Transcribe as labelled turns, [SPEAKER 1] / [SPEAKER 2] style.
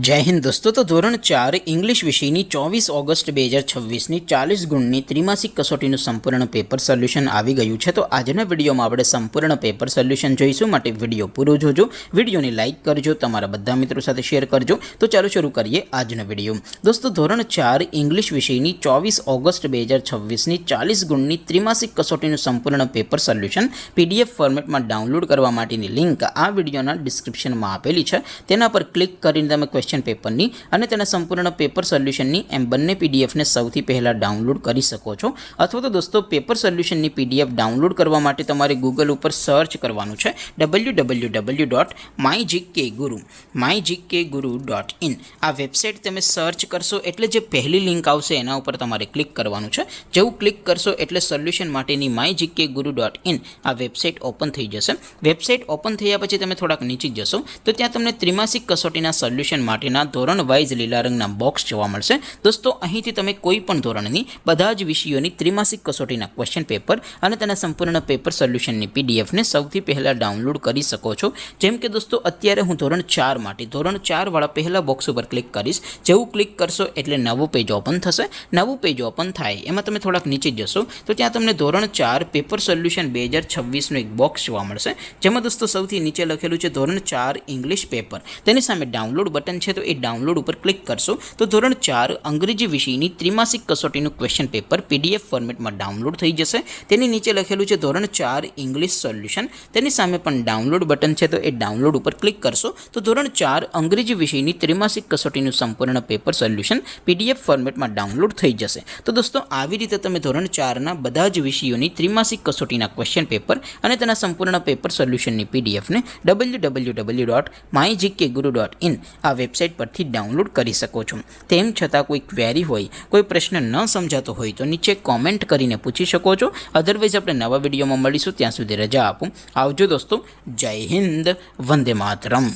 [SPEAKER 1] जय हिंद दोस्तों। तो धोरण 4 इंग्लिश विषयनी 24 ऑगस्ट 2026 40 गुणनी त्रिमासिक कसोटीનું સંપૂર્ણ પેપર સોલ્યુશન આવી ગયું છે। તો આજના વિડીયોમાં આપણે સંપૂર્ણ પેપર સોલ્યુશન જોઈશું, માટે વિડીયો પૂરો જોજો, વિડીયોને લાઇક કરજો, તમારા બધા મિત્રો સાથે શેર કરજો। તો ચાલો શરૂ કરીએ આજનો વિડીયો। દોસ્તો ધોરણ 4 ઇંગ્લિશ વિષયની 24 ઓગસ્ટ 2026 40 ગુણની ત્રિમાસિક કસોટીનું સંપૂર્ણ પેપર સોલ્યુશન પીડીએફ ફોર્મેટમાં ડાઉનલોડ કરવા માટેની લિંક આ વિડીયોના ડિસ્ક્રિપ્શનમાં આપેલી છે। તેના પર ક્લિક કરીને તમે क्वेश्चन पेपरनी અને તેના સંપૂર્ણ પેપર સોલ્યુશનની એમ બંને પીડીએફને સૌથી પહેલા ડાઉનલોડ કરી શકો છો। અથવા તો દોસ્તો પેપર સોલ્યુશનની પીડીએફ ડાઉનલોડ કરવા માટે તમારે ગૂગલ ઉપર સર્ચ કરવાનું છે www.mygkguru.in। આ વેબસાઇટ તમે સર્ચ કરશો એટલે જે પહેલી લિંક આવશે એના ઉપર તમારે ક્લિક કરવાનું છે। જેવું ક્લિક કરશો એટલે સોલ્યુશન માટેની mygkguru.in આ વેબસાઇટ ઓપન થઈ જશે। વેબસાઇટ ઓપન થયા પછી તમે થોડાક નીચે જશો તો ત્યાં તમને ત્રિમાસિક કસોટીના સોલ્યુશન માટેના ધોરણ વાઇઝ લીલા રંગના બોક્સ જોવા મળશે। દોસ્તો અહીંથી તમે કોઈ પણ ધોરણની બધા જ વિષયોની ત્રિમાસિક કસોટીના ક્વેશ્ચન પેપર અને તેના સંપૂર્ણ પેપર સોલ્યુશનની પીડીએફને સૌથી પહેલા ડાઉનલોડ કરી શકો છો। જેમ કે દોસ્તો અત્યારે હું ધોરણ 4 માટે ધોરણ 4 વાળા પહેલા બોક્સ ઉપર ક્લિક કરીશ। જેવું ક્લિક કરશો એટલે નવું પેજ ઓપન થશે। નવું પેજ ઓપન થાય એમાં તમે થોડાક નીચે જશો તો ત્યાં તમને ધોરણ 4 પેપર સોલ્યુશન 2026નું એક બોક્સ જોવા મળશે, જેમાં દોસ્તો સૌથી નીચે લખેલું છે ધોરણ 4 ઇંગ્લિશ પેપર। તેની સામે ડાઉનલોડ બટન છે, તો એ ડાઉનલોડ ઉપર ક્લિક કરશો તો ધોરણ 4 અંગ્રેજી વિષયની ત્રિમાસિક કસોટીનું ક્વેશ્ચન પેપર પીડીએફ ફોર્મેટમાં ડાઉનલોડ થઈ જશે। તેની નીચે લખેલું છે ધોરણ 4 ઇંગ્લિશ સોલ્યુશન, તેની સામે પણ ડાઉનલોડ બટન છે, તો એ ડાઉનલોડ ઉપર ક્લિક કરશો તો ધોરણ 4 અંગ્રેજી વિષયની ત્રિમાસિક કસોટીનું સંપૂર્ણ પેપર સોલ્યુશન પીડીએફ ફોર્મેટમાં ડાઉનલોડ થઈ જશે। તો દોસ્તો આવી રીતે તમે ધોરણ 4ના બધા જ વિષયોની ત્રિમાસિક કસોટીના ક્વેશ્ચન પેપર અને તેના સંપૂર્ણ પેપર સોલ્યુશનની પીડીએફને www.mygkguru.in આ વેબસાઇટ પરથી ડાઉનલોડ કરી શકો છો। તેમ છતાં કોઈ ક્વેરી હોય, કોઈ પ્રશ્ન ન સમજાતો હોય તો નીચે કોમેન્ટ કરીને પૂછી શકો છો। અધરવાઇઝ આપણે નવા વિડીયોમાં મળીશું, ત્યાં સુધી રજા આપો। આવજો દોસ્તો, જય હિન્દ, વંદે માતરમ।